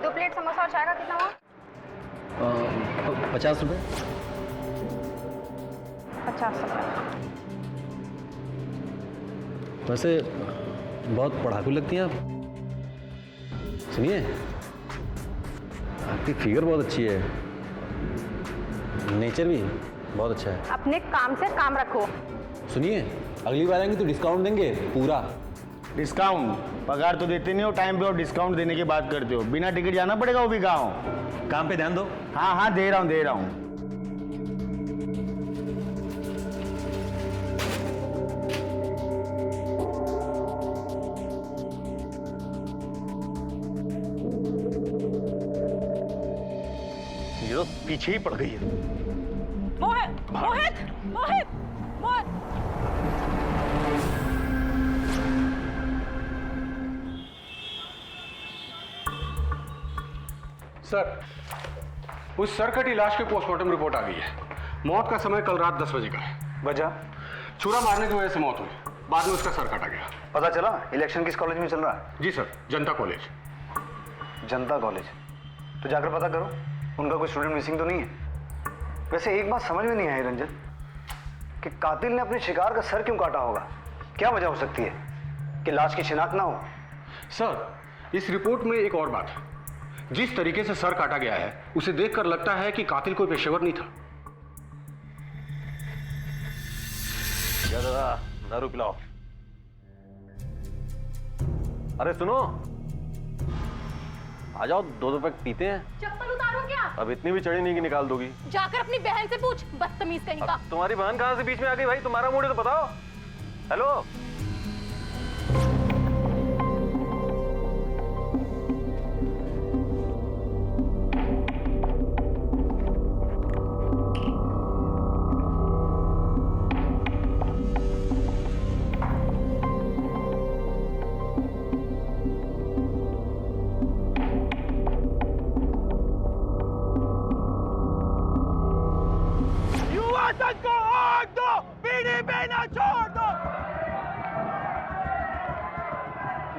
2 plate samosa और चाय का कितना हुआ? 50 रुपये। 50 रुपये। वैसे बहुत पढ़ाकू लगती हैं आप। सुनिए, आपकी फिगर बहुत अच्छी है, नेचर भी बहुत अच्छा है। अपने काम से काम रखो। सुनिए, अगली बार आएंगे तो डिस्काउंट देंगे पूरा। डिस्काउंट? पगार तो देते नहीं हो टाइम पे और डिस्काउंट देने की बात करते हो। बिना टिकट जाना पड़ेगा वो भी गाँव। काम पे ध्यान दो। हाँ हाँ, दे रहा हूँ दे रहा हूँ। ये तो पीछे ही पड़ गई है। मोहित मोहित मोहित मोहित। सर, उस सरकटी लाश की पोस्टमार्टम रिपोर्ट आ गई है। मौत का समय कल रात 10 बजे का है। वजह? छुरा मारने की वजह से मौत हुई। बाद में उसका सर काटा गया। पता चला इलेक्शन किस कॉलेज में चल रहा है? जी सर, जनता कॉलेज। जनता कॉलेज? तो जाकर पता करो उनका कोई स्टूडेंट मिसिंग तो नहीं है। वैसे एक बात समझ में नहीं आई रंजन, कि कातिल ने अपने शिकार का सर क्यों काटा होगा? क्या वजह हो सकती है कि लाश की शिनाख्त ना हो? सर, इस रिपोर्ट में एक और बात है। जिस तरीके से सर काटा गया है उसे देखकर लगता है कि कातिल कोई पेशेवर नहीं था। क्या दादा, दारू पिलाओ। अरे सुनो, आ जाओ, 2 पैक पीते हैं। चप्पल उतारो क्या? अब इतनी भी चढ़ी नहीं कि निकाल दोगी। जाकर अपनी बहन से पूछ, बदतमीज कहीं का। तुम्हारी बहन कहाँ से बीच में आ गई भाई? तुम्हारा मूड है तो बताओ। हेलो,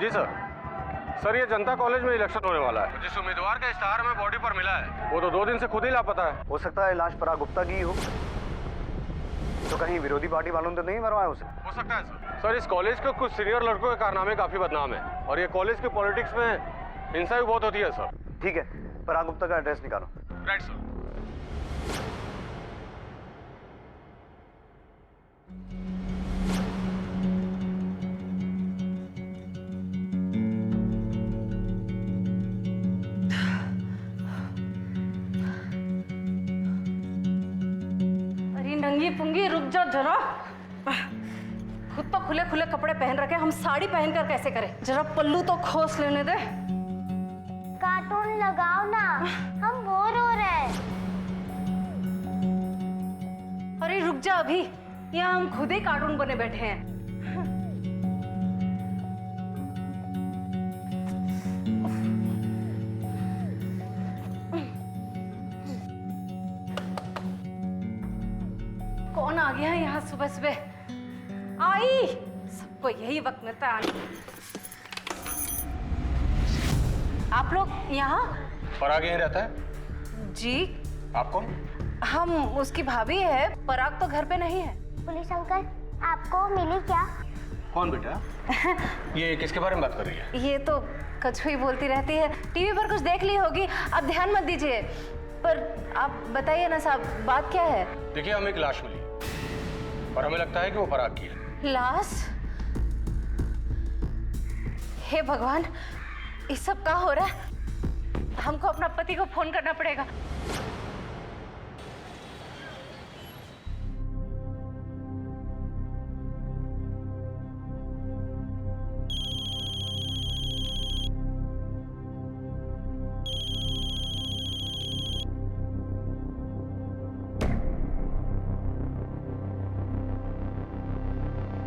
जी सर। सर, ये जनता कॉलेज में इलेक्शन होने वाला है। जिस उम्मीदवार का इस्तेहार हमें बॉडी पर मिला है वो तो 2 दिन से खुद ही लापता है। हो सकता है लाश पराग गुप्ता की ही हो। तो कहीं विरोधी पार्टी वालों ने तो नहीं मरवाया उसे? हो सकता है सर। सर, इस कॉलेज के कुछ सीनियर लड़कों के कारनामे काफी बदनाम है और ये कॉलेज की पॉलिटिक्स में हिंसा भी बहुत होती है सर। ठीक है, पराग गुप्ता का एड्रेस निकालो। Right sir. नंगी पुंगी रुक जा जरा। खुद तो खुले खुले कपड़े पहन रखे, हम साड़ी पहनकर कैसे करें? जरा पल्लू तो खोस लेने दे। कार्टून लगाओ ना, हम बोर हो रहे हैं। अरे रुक जा, अभी यहाँ हम खुद ही कार्टून बने बैठे हैं। कौन आ गया है यहाँ सुबह सुबह? आई, सबको यही वक्त मिलता है आने। आप लोग यहाँ? पराग यहीं रहता है? जी। आप कौन? हम उसकी भाभी है। पराग तो घर पे नहीं है। पुलिस अंकल, आपको मिली क्या? कौन बेटा? ये किसके बारे में बात कर रही है? ये तो कछुई बोलती रहती है, टीवी पर कुछ देख ली होगी, आप ध्यान मत दीजिए। पर आप बताइए ना साहब, बात क्या है? देखिए, हमें एक लाश मिली और हमें लगता है कि वो पराग की है। लाश? हे भगवान, ये सब क्या हो रहा है? हमको अपना पति को फोन करना पड़ेगा।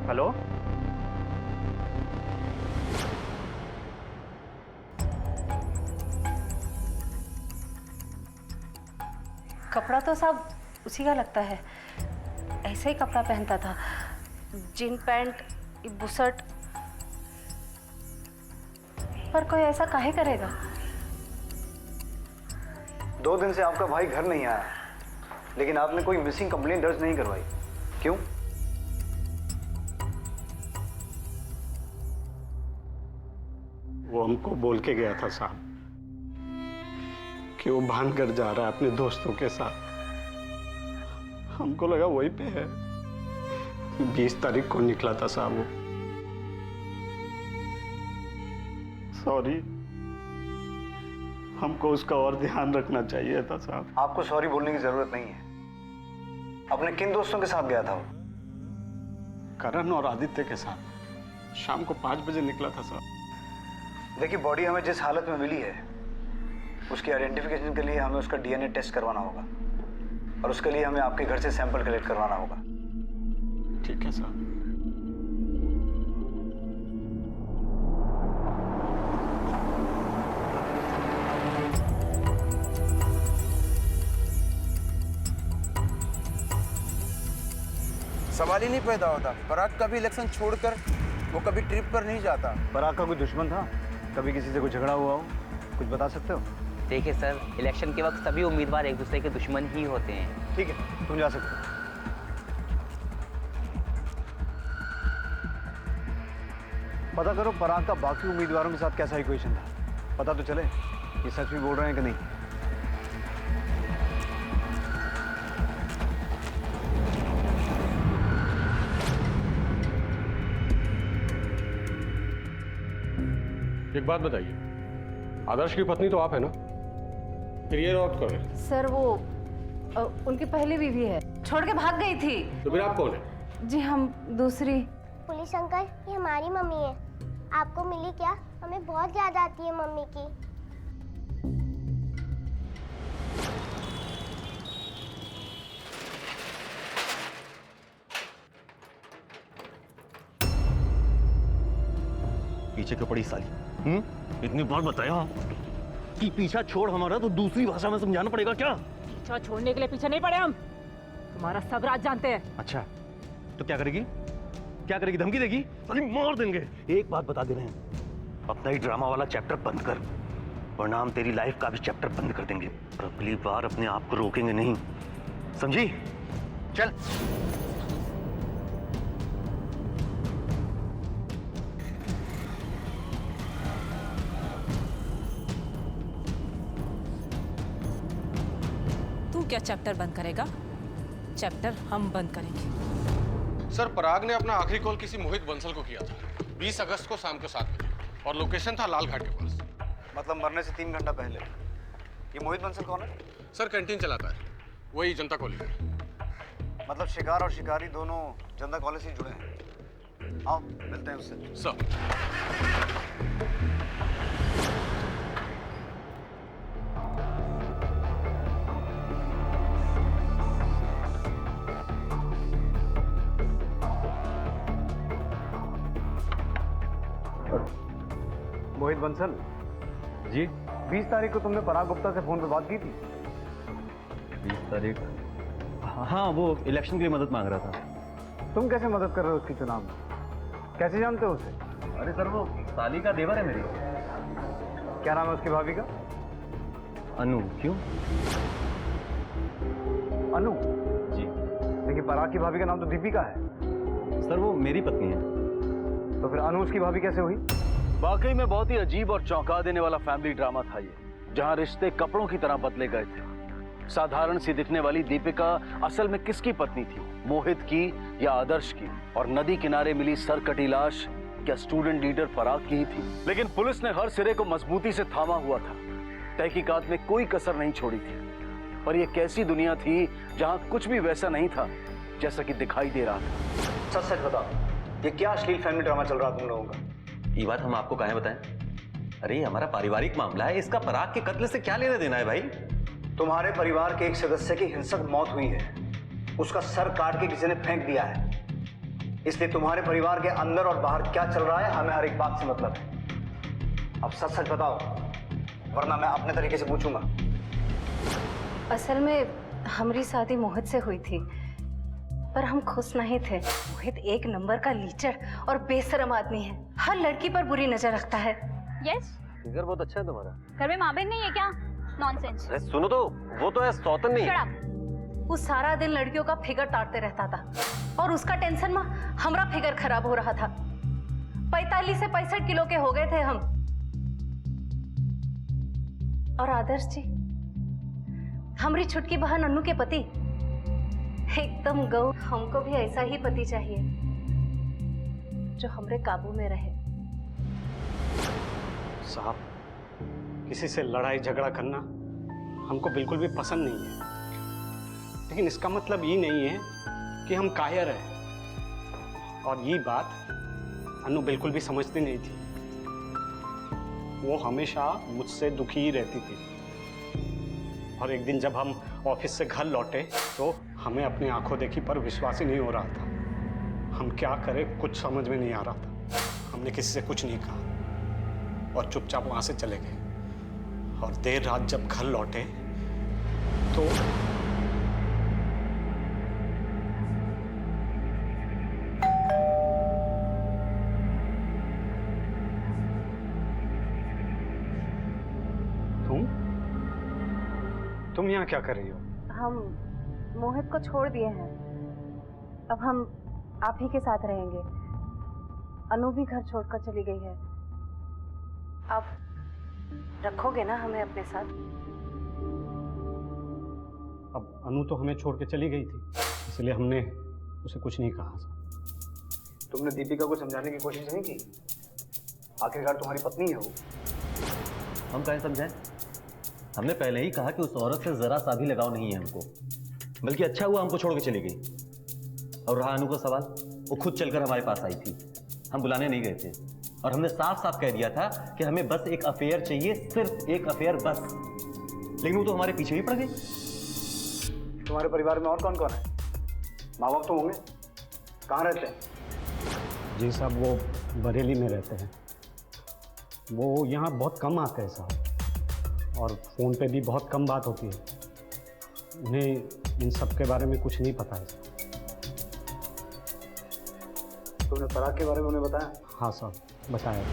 हेलो, कपड़ा तो सब उसी का लगता है, ऐसे ही कपड़ा पहनता था, जीन पैंट, बुशर्ट। पर कोई ऐसा काहे करेगा? 2 दिन से आपका भाई घर नहीं आया, लेकिन आपने कोई मिसिंग कंप्लेंट दर्ज नहीं करवाई, क्यों? वो हमको बोल के गया था साहब कि वो भानगढ़ जा रहा है अपने दोस्तों के साथ। हमको लगा वहीं पे है। 20 तारीख को निकला था साहब वो। सॉरी, हमको उसका और ध्यान रखना चाहिए था साहब। आपको सॉरी बोलने की जरूरत नहीं है। अपने किन दोस्तों के साथ गया था वो? करण और आदित्य के साथ शाम को 5 बजे निकला था साहब। देखिए, बॉडी हमें जिस हालत में मिली है उसकी आइडेंटिफिकेशन के लिए हमें उसका डीएनए टेस्ट करवाना होगा, और उसके लिए हमें आपके घर से सैंपल कलेक्ट करवाना होगा। ठीक है साहब। सवाल ही नहीं पैदा होता। पराग कभी इलेक्शन छोड़कर वो कभी ट्रिप पर नहीं जाता। पराग का कोई दुश्मन था? कभी किसी से कोई झगड़ा हुआ हो? कुछ बता सकते हो? देखिए सर, इलेक्शन के वक्त सभी उम्मीदवार एक दूसरे के दुश्मन ही होते हैं। ठीक है, तुम जा सकते हो। पता करो पराग का बाकी उम्मीदवारों के साथ कैसा इक्वेशन था। पता तो चले ये सच भी बोल रहे हैं कि नहीं। एक बात बताइए, आदर्श की पत्नी तो आप है ना? फिर ये औरत कौन है? सर वो उनकी पहली बीवी है, छोड़ के भाग गई थी। तो फिर आप कौन है? जी हम दूसरी। पुलिस अंकल, ये हमारी मम्मी है। आपको मिली क्या? हमें बहुत याद आती है मम्मी की। पीछे क्यों पड़ी साली? इतनी बार बताया कि पीछा छोड़ हमारा, तो दूसरी भाषा में समझाना पड़ेगा क्या? पीछा छोड़ने के लिए पीछे नहीं पड़े हम, तुम्हारा सब राज जानते हैं। अच्छा, तो क्या करेगी? क्या करेगी? धमकी देगी? साली मार देंगे। एक बात बता दे रहे हैं, अपना ही ड्रामा वाला चैप्टर बंद कर, वरना हम तेरी लाइफ का भी चैप्टर बंद कर देंगे। और अगली बार अपने आप को रोकेंगे नहीं, समझी? चल। क्या चैप्टर बंद करेगा? चैप्टर हम बंद करेंगे। सर, पराग ने अपना आखिरी कॉल किसी मोहित बंसल को किया था 20 अगस्त को शाम को 7 बजे, और लोकेशन था लाल घाट के पास। मतलब मरने से 3 घंटा पहले। ये मोहित बंसल कौन है? सर, कैंटीन चलाता है, वही जनता कॉलेज में। मतलब शिकार और शिकारी दोनों जनता कॉलेज से जुड़े हैं। आओ मिलते हैं उससे। सर, मोहित बंसल जी। 20 तारीख को तुमने पराग गुप्ता से फोन पे बात की थी? 20 तारीख? हाँ, वो इलेक्शन के लिए मदद मांग रहा था। तुम कैसे मदद कर रहे हो उसके चुनाव में? कैसे जानते हो उसे? अरे सर, वो साली का देवर है मेरी। क्या नाम है उसकी भाभी का? अनु। क्यों? अनु? जी। लेकिन पराग की भाभी का नाम तो दीपिका है। सर, वो मेरी पत्नी है। तो फिर अनु उसकी भाभी कैसे हुई? वाकई में बहुत ही अजीब और चौंका देने वाला फैमिली ड्रामा था ये, जहां रिश्ते कपड़ों की तरह बदले गए थे। साधारण सी दिखने वाली दीपिका असल में किसकी पत्नी थी? मोहित की या आदर्श की? और नदी किनारे मिली सरकटी लाश क्या स्टूडेंट लीडर पराग की ही थी? लेकिन पुलिस ने हर सिरे को मजबूती से थामा हुआ था, तहकीकात में कोई कसर नहीं छोड़ी थी। पर यह कैसी दुनिया थी जहां कुछ भी वैसा नहीं था जैसा कि दिखाई दे रहा था। सच सच बताओ, ये क्या अश्लील फैमिली ड्रामा चल रहा तुम लोगों का? ये बात हम आपको काहे बताएं? अरे ये हमारा पारिवारिक मामला है, इसका पराग के कत्ल से क्या लेना देना है भाई? तुम्हारे परिवार के एक सदस्य की हिंसक मौत हुई है, उसका सर काट के किसी ने फेंक दिया है। इसलिए तुम्हारे परिवार के अंदर और बाहर क्या चल रहा है हमें हर एक बात से मतलब है। अब सच सच बताओ, वरना मैं अपने तरीके से पूछूंगा। असल में हमारी शादी मोहित से हुई थी, पर हम खुश नहीं थे। मोहित एक नंबर का लीचर और बेशरम आदमी है, हर लड़की पर बुरी नजर रखता है। यस। फिगर बहुत अच्छा है तुम्हारा। घर में माँ बहन नहीं है क्या? नॉनसेंस। अरे सुनो तो, वो तो है सौतन नहीं। Shut up। वो सारा दिन लड़कियों का फिगर ताड़ते रहता था और उसका टेंशन में हमारा फिगर खराब हो रहा था। 45 से 65 किलो के हो गए थे हम। और आदर्श जी, हमारी छुटकी बहन अन्नू के पति एकदम गौ। हमको भी ऐसा ही पति चाहिए जो हमरे काबू में रहे। साहब, किसी से लड़ाई झगड़ा करना हमको बिल्कुल भी पसंद नहीं है, लेकिन इसका मतलब ये नहीं है कि हम कायर हैं। और ये बात अनु बिल्कुल भी समझती नहीं थी। वो हमेशा मुझसे दुखी ही रहती थी। और एक दिन जब हम ऑफिस से घर लौटे तो हमें अपनी आंखों देखी पर विश्वास ही नहीं हो रहा था। हम क्या करें कुछ समझ में नहीं आ रहा था। हमने किसी से कुछ नहीं कहा और चुपचाप वहां से चले गए। और देर रात जब घर लौटे तो तुम यहाँ क्या कर रही हो? हम मोहित को छोड़ दिए हैं। अब हम आप ही के साथ रहेंगे। अनु भी घर छोड़कर चली गई है। आप रखोगे ना हमें अपने साथ? अब अनु तो हमें छोड़ के चली गई थी, इसलिए हमने उसे कुछ नहीं कहा। तुमने दीपिका को समझाने की कोशिश नहीं की? आखिरकार तुम्हारी पत्नी है वो। हम कहें समझाएं? हमने पहले ही कहा कि उस औरत से जरा सा भी लगाव नहीं है हमको, बल्कि अच्छा हुआ हमको छोड़ के चली गई। और रहा अनु का सवाल, वो खुद चलकर हमारे पास आई थी, हम बुलाने नहीं गए थे। और हमने साफ साफ कह दिया था कि हमें बस एक अफेयर चाहिए, सिर्फ एक अफेयर बस। लेकिन वो तो हमारे पीछे ही पड़ गई। तुम्हारे परिवार में और कौन कौन है? माँ बाप तो होंगे, कहाँ रहते हैं? जी साहब, वो बरेली में रहते हैं। वो यहाँ बहुत कम आते हैं साहब, और फ़ोन पे भी बहुत कम बात होती है। उन्हें इन सब के बारे में कुछ नहीं पता है। तुमने पराग के बारे में उन्हें बताया? हाँ साहब, बताया।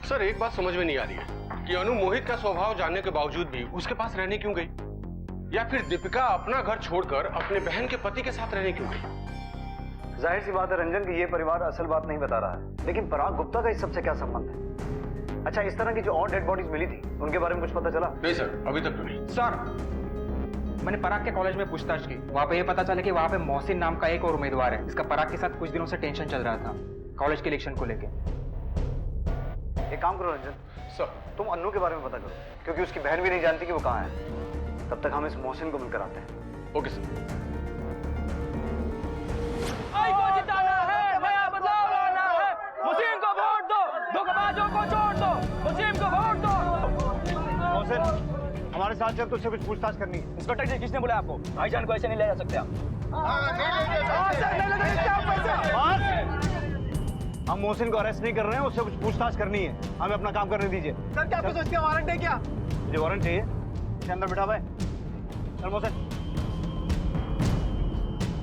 सर, एक बात समझ में नहीं आ रही है कि अनु मोहित का स्वभाव जानने के बावजूद भी उसके पास रहने क्यों गई, या फिर दीपिका अपना घर छोड़कर अपने बहन के पति के साथ रहने क्यों गई। जाहिर सी बात है रंजन कि ये परिवार असल बात नहीं बता रहा है, लेकिन पराग गुप्ता का इस सबसे क्या संबंध है? अच्छा, इस तरह की जो और डेड बॉडीज मिली थी उनके बारे में कुछ पता चला? नहीं सर, अभी तक तो नहीं। सर, मैंने पराग के कॉलेज में पूछताछ की। वहाँ पे ये पता चला कि वहाँ पे मोहसिन नाम का एक और उम्मीदवार है, जिसका पराग के साथ कुछ दिनों से टेंशन चल रहा था कॉलेज के इलेक्शन को लेके। एक काम करो रंजन सर, तुम अन्नू के बारे में पता करो, क्योंकि उसकी बहन भी नहीं जानती कि वो कहाँ है। तब तक हम इस मोहसिन को मिलकर आते हैं। Okay sir. को जिताना है, नया बदलाव लाना है। मुस्लिम को वोट दो, धोखेबाजों को छोड़ दो, मुस्लिम को वोट दो। मोहसिन, हमारे साथ चल, तुझसे कुछ पूछताछ करनी है। इंस्पेक्टर जी, किसने बोला आपको? भाईजान को ऐसे नहीं ले जा सकते आप। हम मोहसिन को अरेस्ट नहीं कर रहे हैं, उससे कुछ पूछताछ करनी है। हमें अपना काम करने दीजिए। सर, क्या आपको उसका वारंट है क्या? मुझे वारंट चाहिए। इसके अंदर बिठा भाई। चल मोहसिन।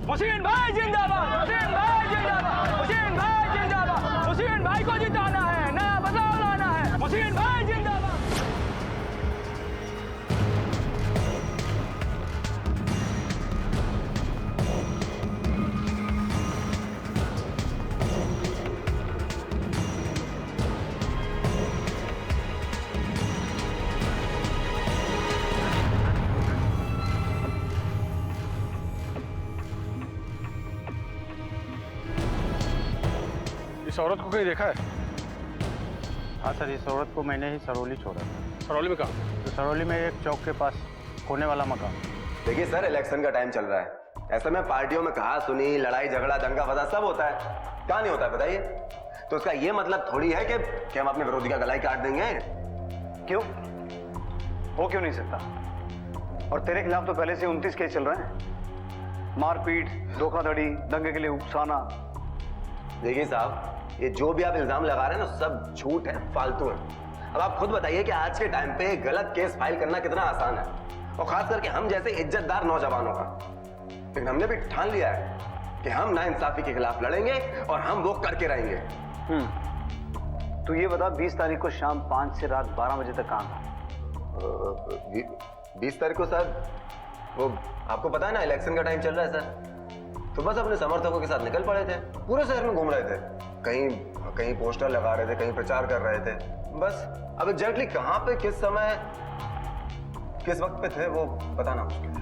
मुस्लिम भाई जिंदाबाद, मुस्लिम भाई जिंदाबाद, मुस्लिम भाई जिंदाबाद। मुस्लिम भाई को जिताना है, नया बदलाव लाना है। मुस्लिम भाई जिंदाबाद। इस औरत को कहीं देखा है? हाँ सर, इस औरत को मैंने ही सरौली छोड़ा। सरौली में कहाँ? तो सरौली में एक चौक के पास कोने वाला मकान। देखिए सर, इलेक्शन का टाइम चल रहा है, ऐसे में पार्टियों में कहा सुनी, लड़ाई झगड़ा, दंगा फसाद सब होता है। कहाँ नहीं होता है बताइए? तो इसका ये मतलब थोड़ी है कि हम अपने विरोधी का गला ही काट देंगे। क्यों? हो क्यों नहीं सकता? और तेरे खिलाफ तो पहले से 29 केस चल रहे हैं। मारपीट, धोखाधड़ी, दंगे के लिए उकसाना। देखिए साहब, ये जो भी आप इल्जाम लगा रहे हैं ना, सब झूठ है, फालतू है। अब आप खुद बताइए कि आज के टाइम पे गलत केस फाइल करना कितना आसान है। और खास करके हम जैसे इज्जतदार नौजवानों का। लेकिन हमने भी ठान लिया है कि हम नाइंसाफी के खिलाफ लड़ेंगे और हम वो करके रहेंगे। तो ये बता 20 तारीख को शाम 5 से रात 12 बजे तक कहाँ था? 20 तारीख को सर, वो आपको पता है ना इलेक्शन का टाइम चल रहा है सर, तो बस अपने समर्थकों के साथ निकल पड़े थे, पूरे शहर में घूम रहे थे, कहीं पोस्टर लगा रहे थे, कहीं प्रचार कर रहे थे। बस अब एग्जैक्टली कहाँ पे, किस समय, किस वक्त पे थे वो बताना मुश्किल है।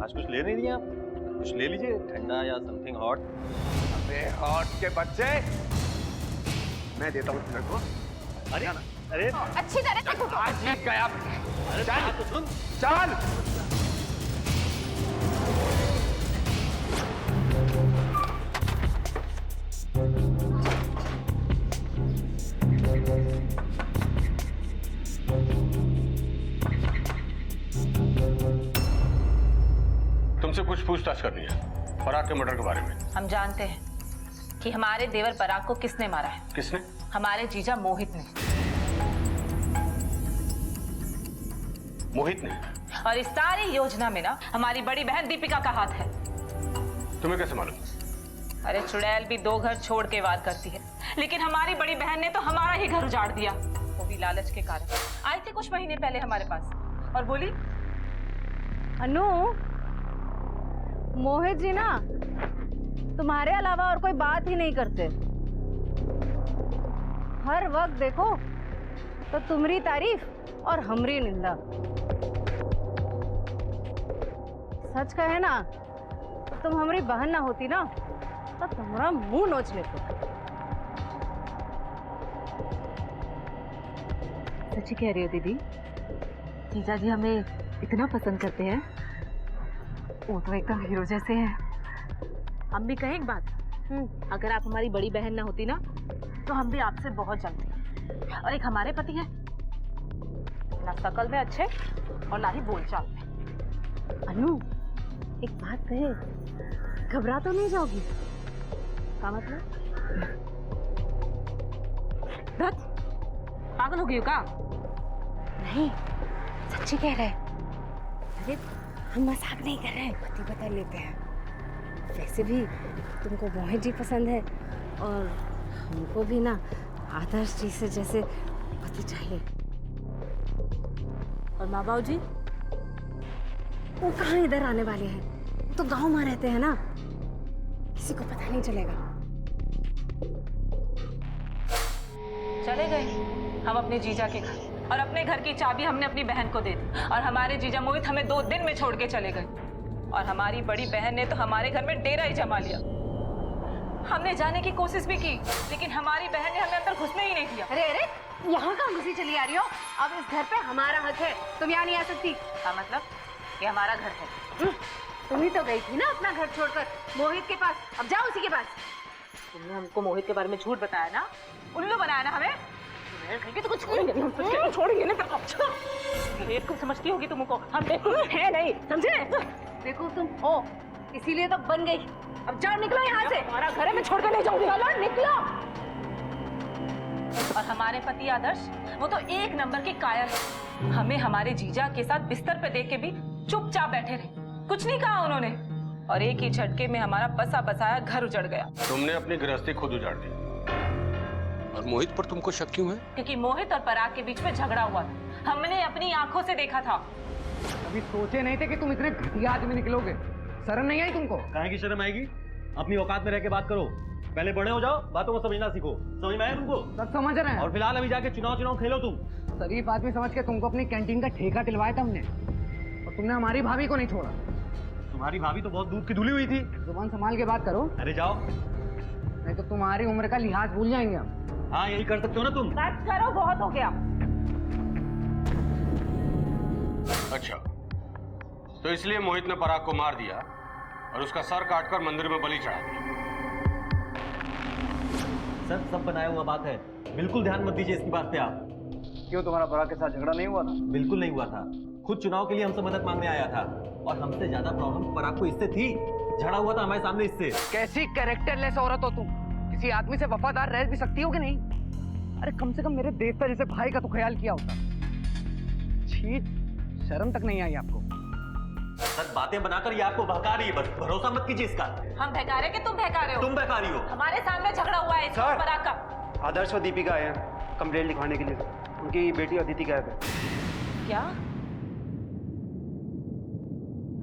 आज कुछ ले नहीं दिया? कुछ ले लीजिए, ठंडा या समथिंग हॉट। अबे हॉट के बच्चे, मैं देता हूँ तेरे को। अरे अरे अच्छी तरह से आज ही गया। चल तो सुन, चल। तुमसे कुछ पूछताछ करनी है पराग के मर्डर के बारे में। हम जानते हैं कि हमारे देवर पराग को किसने मारा है। किसने? हमारे जीजा मोहित ने। मोहित ने? और इस सारी योजना में ना हमारी बड़ी बहन दीपिका का हाथ है। तुम्हें कैसे मालूम? अरे चुड़ैल भी 2 घर छोड़ के वार करती है, लेकिन हमारी बड़ी बहन ने तो हमारा ही घर उजाड़ दिया, वो भी लालच के कारण। आई थी कुछ महीने पहले हमारे पास और बोली, अनु, मोहित जी ना तुम्हारे अलावा और कोई बात ही नहीं करते। हर वक्त देखो तो तुम्हारी तारीफ और हमरी निंदा। सच कहे ना, तो तुम हमारी बहन ना होती ना तो तुम्हारा मुंह नोच लेते। सच्ची कह रही हो दीदी? जीजा जी हमें इतना पसंद करते हैं, वो तो एकदम हीरो जैसे हैं। हम भी कहें एक बात, अगर आप हमारी बड़ी बहन ना होती ना तो हम भी आपसे बहुत जलते। और एक हमारे पति हैं, ना शकल में अच्छे और ना ही बोलचाल में। अनु, एक बात कहे, घबरा तो नहीं जाओगी? क्या मतलब? धत, पागल हो गई हो क्या? नहीं, सच्ची कह रहे। अरे हम मजाक नहीं कर रहे हैं, पति बता लेते हैं। वैसे भी तुमको मोहित जी पसंद है और हमको भी ना आदर्श जी से जैसे पति चाहिए। और माँ बाबू जी? वो कहाँ इधर आने वाले हैं, वो तो गांव में रहते हैं ना, किसी को पता नहीं चलेगा। चले गए हम अपने जीजा के घर, और अपने घर की चाबी हमने अपनी बहन को दे दी, और हमारे जीजा मोहित हमें 2 दिन में छोड़ के चले गए। और हमारी बड़ी बहन ने तो हमारे घर में डेरा ही जमा लिया। हमने जाने की कोशिश भी की, लेकिन हमारी बहन ने हमें अंदर घुसने ही नहीं दिया। अरे अरे, यहाँ कहाँ घुसी चली आ रही हो? अब इस घर पे हमारा हक है, तुम यहाँ नहीं आ सकती। हाँ मतलब, ये हमारा घर है। तुम ही तो गई थी ना अपना घर छोड़कर मोहित के पास, अब जाओ उसी के पास। तुमने हमको मोहित के बारे में झूठ बताया ना, उल्लू बनाया ना हमें। तो कुछ छोड़ेंगे नहीं, हम छोड़ेंगे नहीं तेरे को। बेवकूफ समझती होगी तुमको, हम बेवकूफ है नहीं, समझे? बेवकूफ तुम हो, इसीलिए तो बन गई। अब जाओ, निकलो यहाँ से। हमारा घर है, मैं छोड़ कर नहीं जाऊंगी। चलो निकलो। और हमारे पति आदर्श, वो तो 1 नंबर के कायर है। हमें हमारे जीजा के साथ बिस्तर पे देख के भी चुपचाप बैठे रहे, कुछ नहीं कहा उन्होंने, और एक ही झटके में हमारा बसा बसाया घर उजड़ गया। तुमने अपनी गृहस्थी खुद उजाड़ दी, और मोहित पर तुमको शक क्यों है? क्योंकि मोहित और पराग के बीच में झगड़ा हुआ था, हमने अपनी आंखों से देखा था। अभी सोचे नहीं थे कि तुम इतने घटिया आदमी निकलोगे। शर्म नहीं आई तुमको? काहे की शर्म आएगी? अपनी औकात में रह के बात करो, पहले बड़े हो जाओ, बातों को समझना सीखो। समझ में आया तुमको? सब समझ रहे हैं। और फिलहाल अभी जाके चुनाव खेलो तुम। शरीफ आदमी समझ के तुमको अपनी कैंटीन का ठेका दिलवाया था हमने, और तुमने हमारी भाभी को नहीं छोड़ा। तुम्हारी भाभी तो बहुत दूध की धुली हुई थी। जुबान संभाल के बात करो। अरे जाओ, नहीं तो तुम्हारी उम्र का लिहाज भूल जाएंगे हम। हाँ यही कर सकते हो ना तुम। बस करो, बहुत हो गया। अच्छा, तो इसलिए मोहित ने पराग को मार दिया और उसका सर काटकर मंदिर में बलि चढ़ा दिया। सर सब बनाया हुआ बात है, बिल्कुल ध्यान मत दीजिए इसकी बात पे आप। क्यों, तुम्हारा पराग के साथ झगड़ा नहीं हुआ था? बिल्कुल नहीं हुआ था, खुद चुनाव के लिए हमसे मदद मांगने आया था। और हमसे ज्यादा प्रॉब्लम पराग को इससे थी। झगड़ा हुआ था हमारे सामने इससे। कैसी कैरेक्टरलेस औरत हो तुम? किसी आदमी से वफादार रह भी सकती हो कि नहीं? अरे कम से कम मेरे देवता जैसे भाई का तो ख्याल किया होता। छी, शर्म तक नहीं आई आपको? सर बातें बनाकर ये आपको बहका रही है, बस भरोसा मत कीजिए इसका। हम बहका रहे कि तुम बहका रहे हो? तुम बहका रही हो। हमारे सामने झगड़ा हुआ है सर। पराग का। आदर्श और दीपिका आए हैं कंप्लेंट लिखवाने के लिए। उनकी बेटी अदिति गायब है। क्या?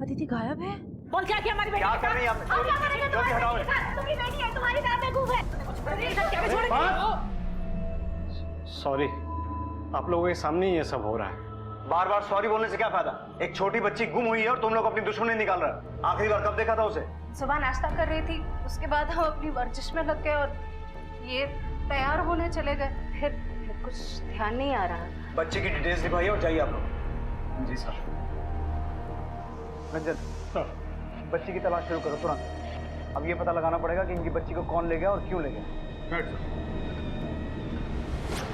अदिति गायब है? बोल क्या किया हमारी बेटी? क्या कर रही है आप? क्या करेंगे तुम्हारी बेटी? तुम्हारी बेटी है, तुम्हारी नाम में खूब है। सॉरी, आप लोगों के सामने ही ये सब हो रहा है। बार बार सॉरी बोलने से क्या फायदा? एक छोटी बच्ची गुम हुई है और तुम लोग अपनी दुश्मनी निकाल रहे हो। आखिरी बार कब देखा था उसे? सुबह नाश्ता कर रही थी, उसके बाद हम अपनी वर्जिश में लग गए और ये तैयार होने चले गए। फिर कुछ ध्यान नहीं आ रहा। बच्चे की डिटेल्स लिखवाइए और जाइए आप लोग। जी सर। रंजन सर, बच्ची की तलाश शुरू करो तुरंत। अब ये पता लगाना पड़ेगा कि इनकी बच्ची को कौन ले गया और क्यों ले गया।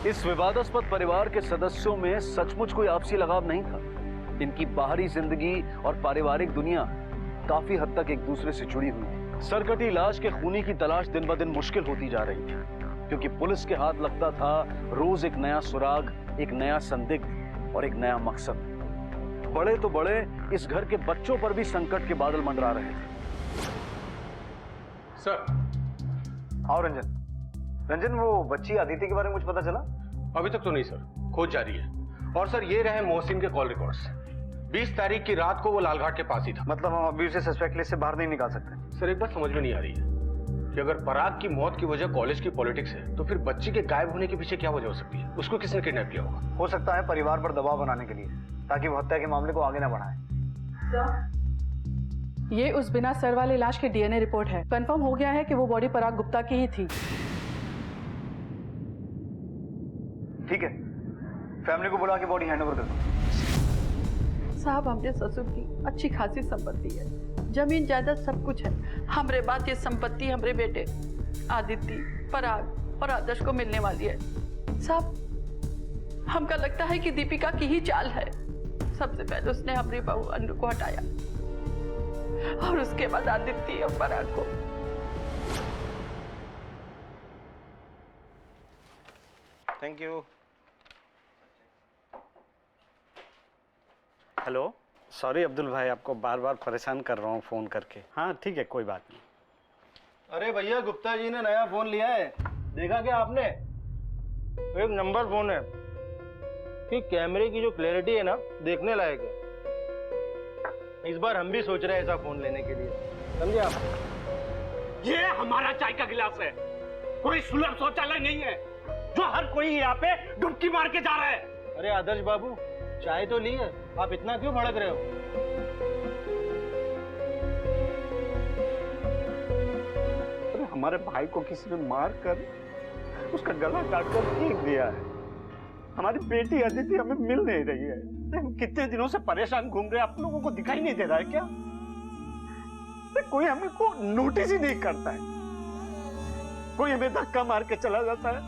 इस विवादास्पद परिवार के सदस्यों में सचमुच कोई आपसी लगाव नहीं था। इनकी बाहरी जिंदगी और पारिवारिक दुनिया काफी हद तक एक दूसरे से जुड़ी हुई थी। सरकटी लाश के खूनी की तलाश दिन ब दिन मुश्किल होती जा रही थी, क्योंकि पुलिस के हाथ लगता था रोज एक नया सुराग, एक नया संदिग्ध और एक नया मकसद। बड़े तो बड़े, इस घर के बच्चों पर भी संकट के बादल मंडरा रहे थे। सर। आओ रंजन। रंजन, वो बच्ची अदिति के बारे में कुछ पता चला? अभी तक तो नहीं सर, खोज जारी है। और सर ये रहे मोहसिन के कॉल रिकॉर्ड्स। 20 तारीख की रात को वो लालघाट के पास ही था। मतलब हम अभी उसे सस्पेक्ट लिस्ट से बाहर नहीं निकाल सकते? सर एक बात समझ में नहीं आ रही है कि अगर पराग की मौत की वजह कॉलेज की पॉलिटिक्स है, तो फिर बच्ची के गायब होने के पीछे क्या वजह हो सकती है? उसको किसने किडनैप किया होगा? हो सकता है परिवार पर दबाव बनाने के लिए, ताकि वो हत्या के मामले को आगे न बढ़ाए। ये उस बिना सर वाले लाश की डीएनए रिपोर्ट है। कंफर्म हो गया है कि वो बॉडी पराग गुप्ता की ही थी। ठीक है, फैमिली को बुला के बॉडी हैंडओवर कर दो। साहब, हमरे ससुर की अच्छी खासी संपत्ति है, जमीन जायदाद सब कुछ है। हमरे बाद ये संपत्ति हमरे बेटे आदित्य, पराग और आदर्श को मिलने वाली है। साहब, हमका लगता है कि दीपिका की ही चाल है। सबसे पहले उसने हमारी बहू अनु को हटाया और उसके बाद आदित्य और पराग को। Thank you. Hello. Sorry Abdul भाई, आपको बार बार परेशान कर रहा हूँ फोन करके। हाँ ठीक है, कोई बात नहीं। अरे भैया, गुप्ता जी ने नया फोन लिया है, देखा क्या आपने? एक नंबर फोन है कि कैमरे की जो क्लैरिटी है ना, देखने लायक है। इस बार हम भी सोच रहे हैं ऐसा फोन लेने के लिए, समझे आप? ये हमारा चाय का गिलास है, कोई सुलभ शौचालय नहीं है जो हर कोई यहाँ पे डुबकी मार के जा रहा है। अरे आदर्श बाबू, चाय तो ली है, आप इतना क्यों भड़क रहे हो? अरे हमारे भाई को किसी ने मार कर उसका गला काट कर फेंक दिया है। हमारी बेटी अदिति हमें मिल नहीं रही है। हम कितने दिनों से परेशान घूम रहे हैं, आप लोगों को दिखाई नहीं दे रहा है क्या? कोई हमें को नोटिस ही नहीं करता है। कोई हमें धक्का मार के चला जाता है,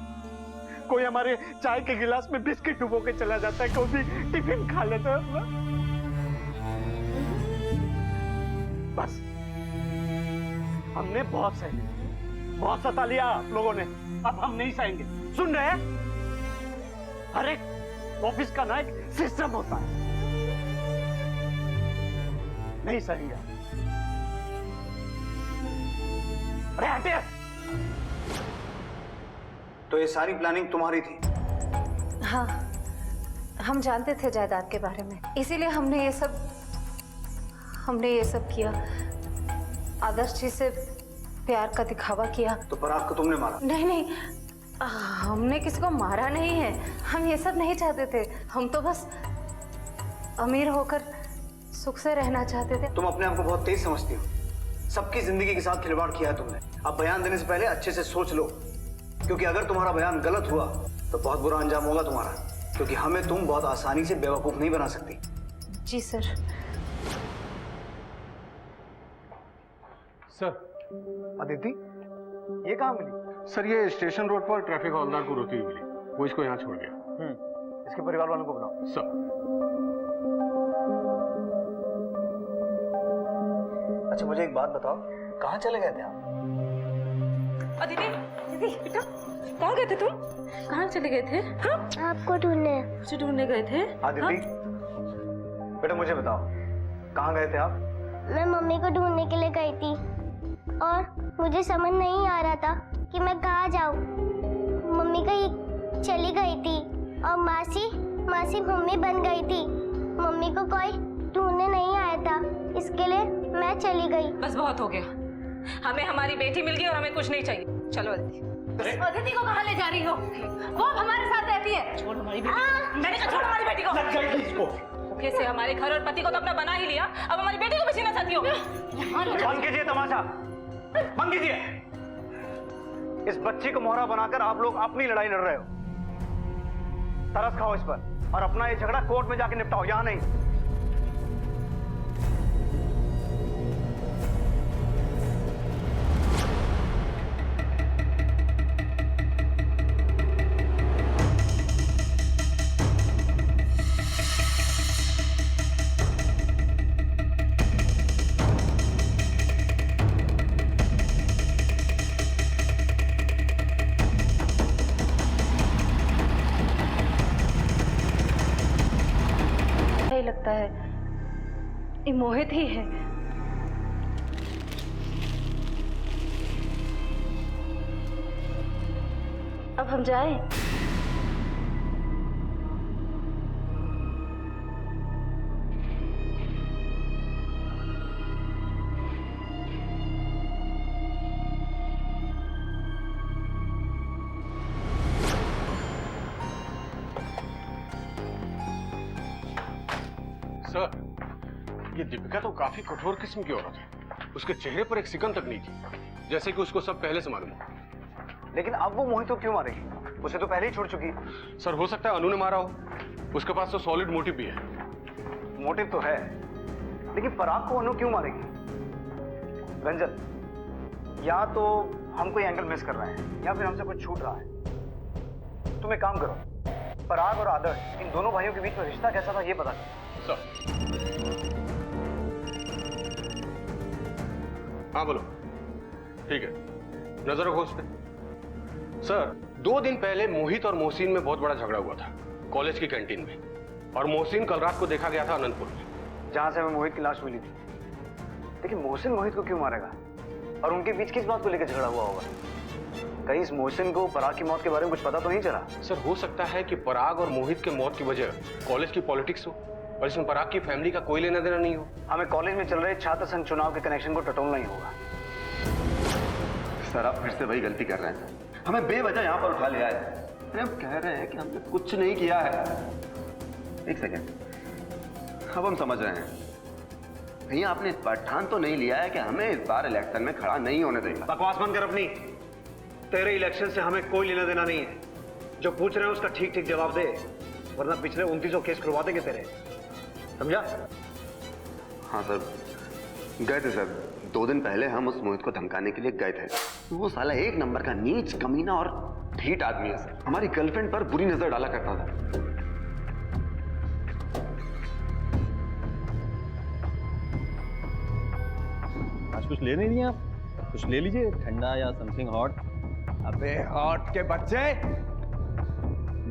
कोई हमारे चाय के गिलास में बिस्किट डुबो के चला जाता है, कोई भी टिफिन खा लेता है अपना। बस हमने बहुत सह लिया, बहुत सता लिया आप लोगों ने, अब हम नहीं सहेंगे। सुन रहे हैं? हर एक ऑफिस का ना एक सिस्टम होता है, नहीं सहेंगे। अरे हटिए। तो ये सारी प्लानिंग तुम्हारी थी? हाँ, हम जानते थे जायदाद के बारे में, इसीलिए हमने ये सब किया। आदर्श जी से प्यार का दिखावा किया। तो पराग को तुमने मारा? नहीं, हमने किसी को मारा नहीं है। हम ये सब नहीं चाहते थे। हम तो बस अमीर होकर सुख से रहना चाहते थे। तुम अपने आप को बहुत तेज समझती हो, सबकी जिंदगी के साथ खिलवाड़ किया है तुमने। अब बयान देने से पहले अच्छे से सोच लो, क्योंकि अगर तुम्हारा बयान गलत हुआ तो बहुत बुरा अंजाम होगा तुम्हारा, क्योंकि हमें तुम बहुत आसानी से बेवकूफ नहीं बना सकती। जी सर। सर। अदिति, ये कहाँ मिली? सर ये स्टेशन रोड पर ट्रैफिक हवलदार को रोती हुई मिली, वो इसको यहाँ छोड़ गया। इसके परिवार वालों को बुलाओ। सर। अच्छा मुझे एक बात बताओ, कहाँ चले गए थे आप? दीदी दीदी बेटा कहाँ गए थे तुम? कहाँ चले गए थे? हाँ आपको ढूंढने। मुझे ढूंढने गए थे? हाँ दीदी, बेटा मुझे बताओ कहाँ गए थे आप? मैं मम्मी को ढूंढने के लिए गई थी और मुझे समझ नहीं आ रहा था कि मैं कहाँ जाऊँ। मम्मी कहीं चली गई थी और मासी मम्मी बन गई थी। मम्मी को कोई ढूंढने नहीं आया था, इसके लिए मैं चली गई। बस बहुत हो गया, हमें हमारी बेटी मिल गई और हमें कुछ नहीं चाहिए। चलो अदिति। अदिति को कहाँ ले जा रही हो? वो अब हमारे साथ रहती है। छोड़ हमारी बेटी को। मैंने कहा छोड़ हमारी बेटी को। लग जाएगी इसको। धोखे से हमारे घर और पति को तो अपना बना ही लिया, अब हमारी बेटी को भी छीनना चाहती हो। बंद कीजिए तमाशा, बंद कीजिए। इस बच्ची को मोहरा बनाकर आप लोग अपनी लड़ाई लड़ रहे हो। तरस खाओ इस पर और अपना ये झगड़ा कोर्ट में जाके निपटाओ, यहाँ नहीं। लगता है ये मोहित ही है। अब हम जाएं? सर, ये दीपिका तो काफी कठोर किस्म की औरत है। उसके चेहरे पर एक सिकन तक नहीं थी, जैसे कि उसको सब पहले से मालूम हो। लेकिन अब वो मोहित को क्यों मारेगी? उसे तो पहले ही छोड़ चुकी। सर हो सकता है अनु ने मारा हो, उसके पास तो सॉलिड मोटिव भी है। मोटिव तो है, लेकिन पराग को अनु क्यों मारेगी? रंजन, या तो हम कोई एंगल मिस कर रहे हैं या फिर हमसे कुछ छूट रहा है। तुम एक काम करो, पराग और आदर्श इन दोनों भाइयों के बीच में रिश्ता कैसा था ये पता करो। हाँ बोलो। ठीक है, नजर रखो उस पे। सर, 2 दिन पहले मोहित और मोहसिन में बहुत बड़ा झगड़ा हुआ था कॉलेज की कैंटीन में, और मोहसिन कल रात को देखा गया था अनंतपुर में, जहां से हमें मोहित की लाश मिली थी। लेकिन मोहसिन मोहित को क्यों मारेगा? और उनके बीच किस बात को लेकर झगड़ा हुआ होगा? कहीं इस मोहसिन को पराग की मौत के बारे में कुछ पता तो नहीं चला? सर हो सकता है कि पराग और मोहित के मौत की वजह कॉलेज की पॉलिटिक्स हो और इसमें पराग की फैमिली का कोई लेना देना नहीं हो। हमें कॉलेज में चल रहे छात्र संघ चुनाव के कनेक्शन को टटोलना ही होगा। सर आप फिर से वही गलती कर रहे हैं। हमें बेवजह यहाँ पर उठा लिया है। अरे हम कह रहे हैं कि हमने कुछ नहीं किया है। एक सेकेंड, अब हम समझ रहे हैं। भैया आपने ठान तो नहीं लिया है कि हमें इस बार इलेक्शन में खड़ा नहीं होने देगा। बकवास बंद कर अपनी। तेरे इलेक्शन से हमें कोई लेना देना नहीं है। जो पूछ रहे हैं उसका ठीक ठीक जवाब दे, वरना पिछले 29 केस खुलवा देंगे तेरे, समझा? हाँ सर, गए थे सर। 2 दिन पहले हम उस मोहित को धमकाने के लिए गए थे। वो साला एक नंबर का नीच, कमीना और ढीठ आदमी है सर। हमारी गर्लफ्रेंड पर बुरी नजर डाला करता था। आज कुछ ले नहीं दिए आप? कुछ ले लीजिए, ठंडा या समथिंग हॉट। अबे हॉट के बच्चे,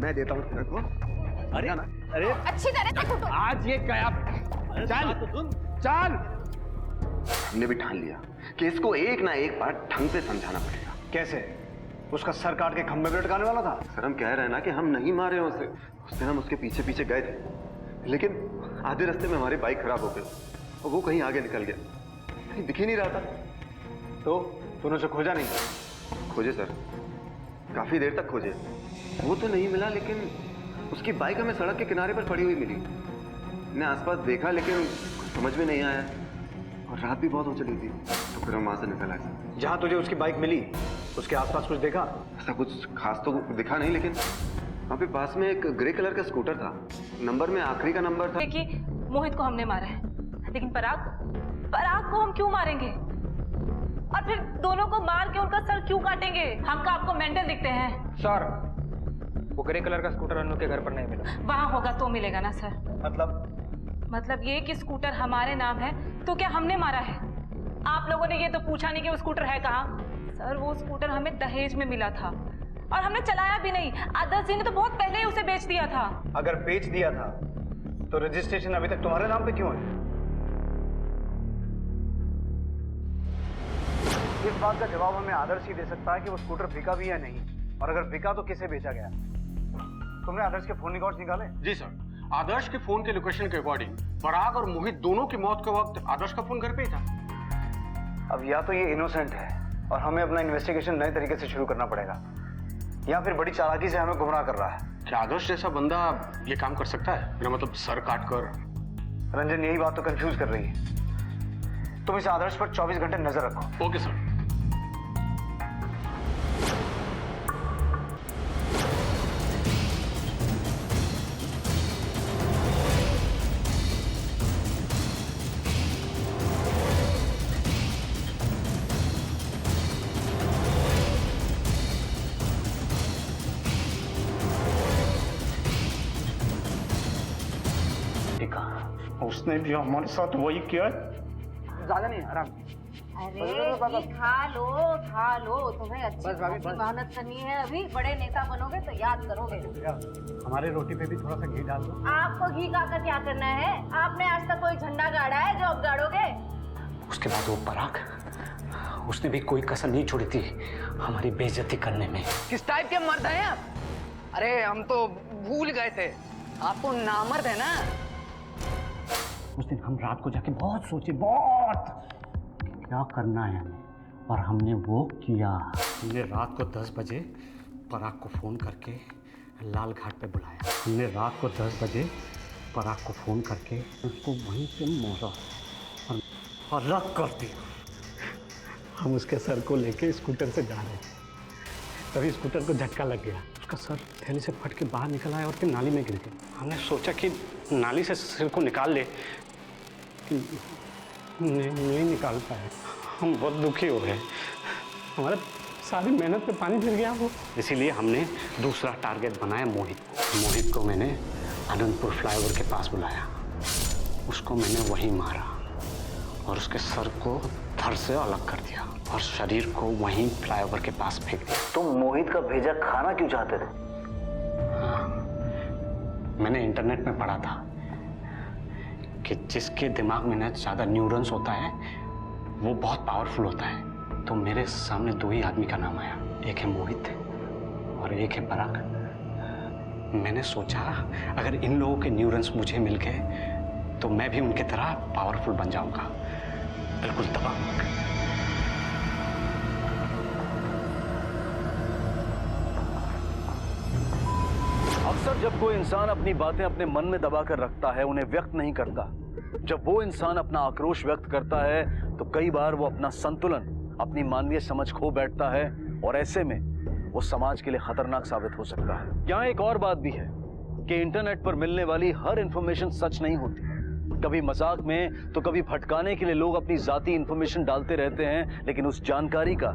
मैं देता हूँ तेरे को। अरे अरे अच्छी तरह से आज ये गया। चल चल। हमने भी ठान लिया कि इसको एक ना एक बार ढंग से समझाना पड़ेगा। कैसे? उसका सर काट के खंभे पे लटकाने वाला था? सर हम कह रहे हैं ना कि हम नहीं मारे उसे। उस दिन हम उसके पीछे पीछे गए थे, लेकिन आधे रास्ते में हमारी बाइक खराब हो गई और वो कहीं आगे निकल गया, कहीं दिख ही नहीं रहा था। तो तूने उसे खोजा नहीं? खोजे सर, काफी देर तक खोजे। वो तो नहीं मिला, लेकिन उसकी बाइक हमें सड़क के किनारे पर पड़ी हुई मिली। हमने आसपास देखा लेकिन समझ में नहीं आया, और रात भी बहुत हो चली थी, तो फिर हम वहां से निकल आए। जहां तुझे उसकी बाइक मिली उसके आसपास कुछ देखा? ऐसा कुछ खास तो दिखा नहीं, लेकिन वहाँ पे पास में एक ग्रे कलर का स्कूटर था। नंबर में आखिरी का नंबर था। देखिए, मोहित को हमने मारा है, लेकिन पराग को हम क्यों मारेंगे? और फिर दोनों को मार के उनका सर क्यों काटेंगे? हम का आपको मेंटल दिखते हैं? सर, वो ग्रे कलर का स्कूटर अनु के घर पर नहीं मिला। वहाँ होगा तो मिलेगा ना सर। मतलब ये कि स्कूटर हमारे नाम है, तो क्या हमने मारा है? आप लोगों ने ये तो पूछा नहीं कि वो स्कूटर है कहाँ। सर वो स्कूटर हमें दहेज में मिला था और हमने चलाया भी नहीं। आदर्श जी ने तो बहुत पहले ही उसे बेच दिया था। अगर बेच दिया था तो रजिस्ट्रेशन अभी तक तुम्हारे नाम पे क्यों है? इस बात का जवाब हमें आदर्श ही दे सकता है कि वो स्कूटर बिका भी या नहीं, और अगर बिका तो किसे बेचा गया। तुमने आदर्श के फोन रिकॉर्ड्स निकाले? जी सर, आदर्श के फोन के लोकेशन के अकॉर्डिंग पराग और मोहित दोनों की मौत के वक्त आदर्श का फोन घर पे ही था। अब या तो ये इनोसेंट है और हमें अपना इन्वेस्टिगेशन नए तरीके से शुरू करना पड़ेगा, या फिर बड़ी चालाकी से हमें गुमराह कर रहा है। क्या आदर्श जैसा बंदा ये काम कर सकता है? मेरा मतलब सर काट कर। रंजन, यही बात तो कंफ्यूज कर रही है। तुम इस आदर्श पर 24 घंटे नजर रखो। Okay sir. उसने भी हमारे साथ वही किया। ज्यादा नहीं, आराम। अरे खा लो तुम्हें अच्छी मेहनत करनी है, अभी बड़े नेता बनोगे तो याद करोगे। हमारे रोटी पे भी थोड़ा सा घी डाल दो। आपको घी खाकर क्या करना है? आपने आज तक कोई झंडा गाड़ा है जो अब गाड़ोगे? उसके बाद वो पराग, उसने भी कोई कसर नहीं छोड़ी थी हमारी बेइज्जती करने में। किस टाइप के मर्द हैं आप? अरे हम तो भूल गए थे, आप तो नामर्द है ना। उस दिन हम रात को जाके बहुत सोचे, बहुत क्या करना है हमें, और हमने वो किया। हमने रात को 10 बजे पराग को फ़ोन करके लाल घाट पे बुलाया। हमने रात को 10 बजे पराग को फ़ोन करके उसको वहीं पे मारा और अलग कर दिया। हम उसके सर को लेके स्कूटर से जा रहे थे, तभी स्कूटर को झटका लग गया। उसका सर थैली से फट के बाहर निकल आया और फिर नाली में गिर गया। हमने सोचा कि नाली से सिर को निकाल ले, नहीं निकाल पाए। हम बहुत दुखी हो गए, हमारे सारी मेहनत पे पानी फिर गया वो। इसीलिए हमने दूसरा टारगेट बनाया मोहित को मैंने आनंदपुर फ्लाईओवर के पास बुलाया। उसको मैंने वहीं मारा और उसके सर को धड़ से अलग कर दिया और शरीर को वहीं फ्लाईओवर के पास फेंक दिया। तुम मोहित का भेजा खाना क्यों चाहते थे? हाँ, मैंने इंटरनेट में पढ़ा था कि जिसके दिमाग में ना ज़्यादा न्यूरॉन्स होता है वो बहुत पावरफुल होता है। तो मेरे सामने 2 ही आदमी का नाम आया, एक है मोहित और एक है पराग। मैंने सोचा अगर इन लोगों के न्यूरॉन्स मुझे मिल गए तो मैं भी उनके तरह पावरफुल बन जाऊंगा, बिल्कुल दबंग। अक्सर जब कोई इंसान अपनी बातें अपने मन में दबाकर रखता है, उन्हें व्यक्त नहीं करता, जब वो इंसान अपना आक्रोश व्यक्त करता है तो कई बार वो अपना संतुलन, अपनी मानवीय समझ खो बैठता है और ऐसे में वो समाज के लिए खतरनाक साबित हो सकता है। यहाँ एक और बात भी है कि इंटरनेट पर मिलने वाली हर इंफॉर्मेशन सच नहीं होती। कभी मजाक में तो कभी भटकाने के लिए लोग अपनी जाती इंफॉर्मेशन डालते रहते हैं, लेकिन उस जानकारी का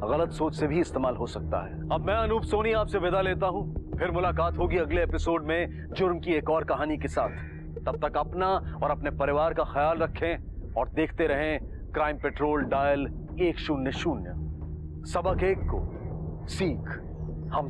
गलत सोच से भी इस्तेमाल हो सकता है। अब मैं अनूप सोनी आपसे विदा लेता हूँ, फिर मुलाकात होगी अगले एपिसोड में जुर्म की एक और कहानी के साथ। तब तक अपना और अपने परिवार का ख्याल रखें और देखते रहें क्राइम पेट्रोल डायल 100। सबक 1 को सीख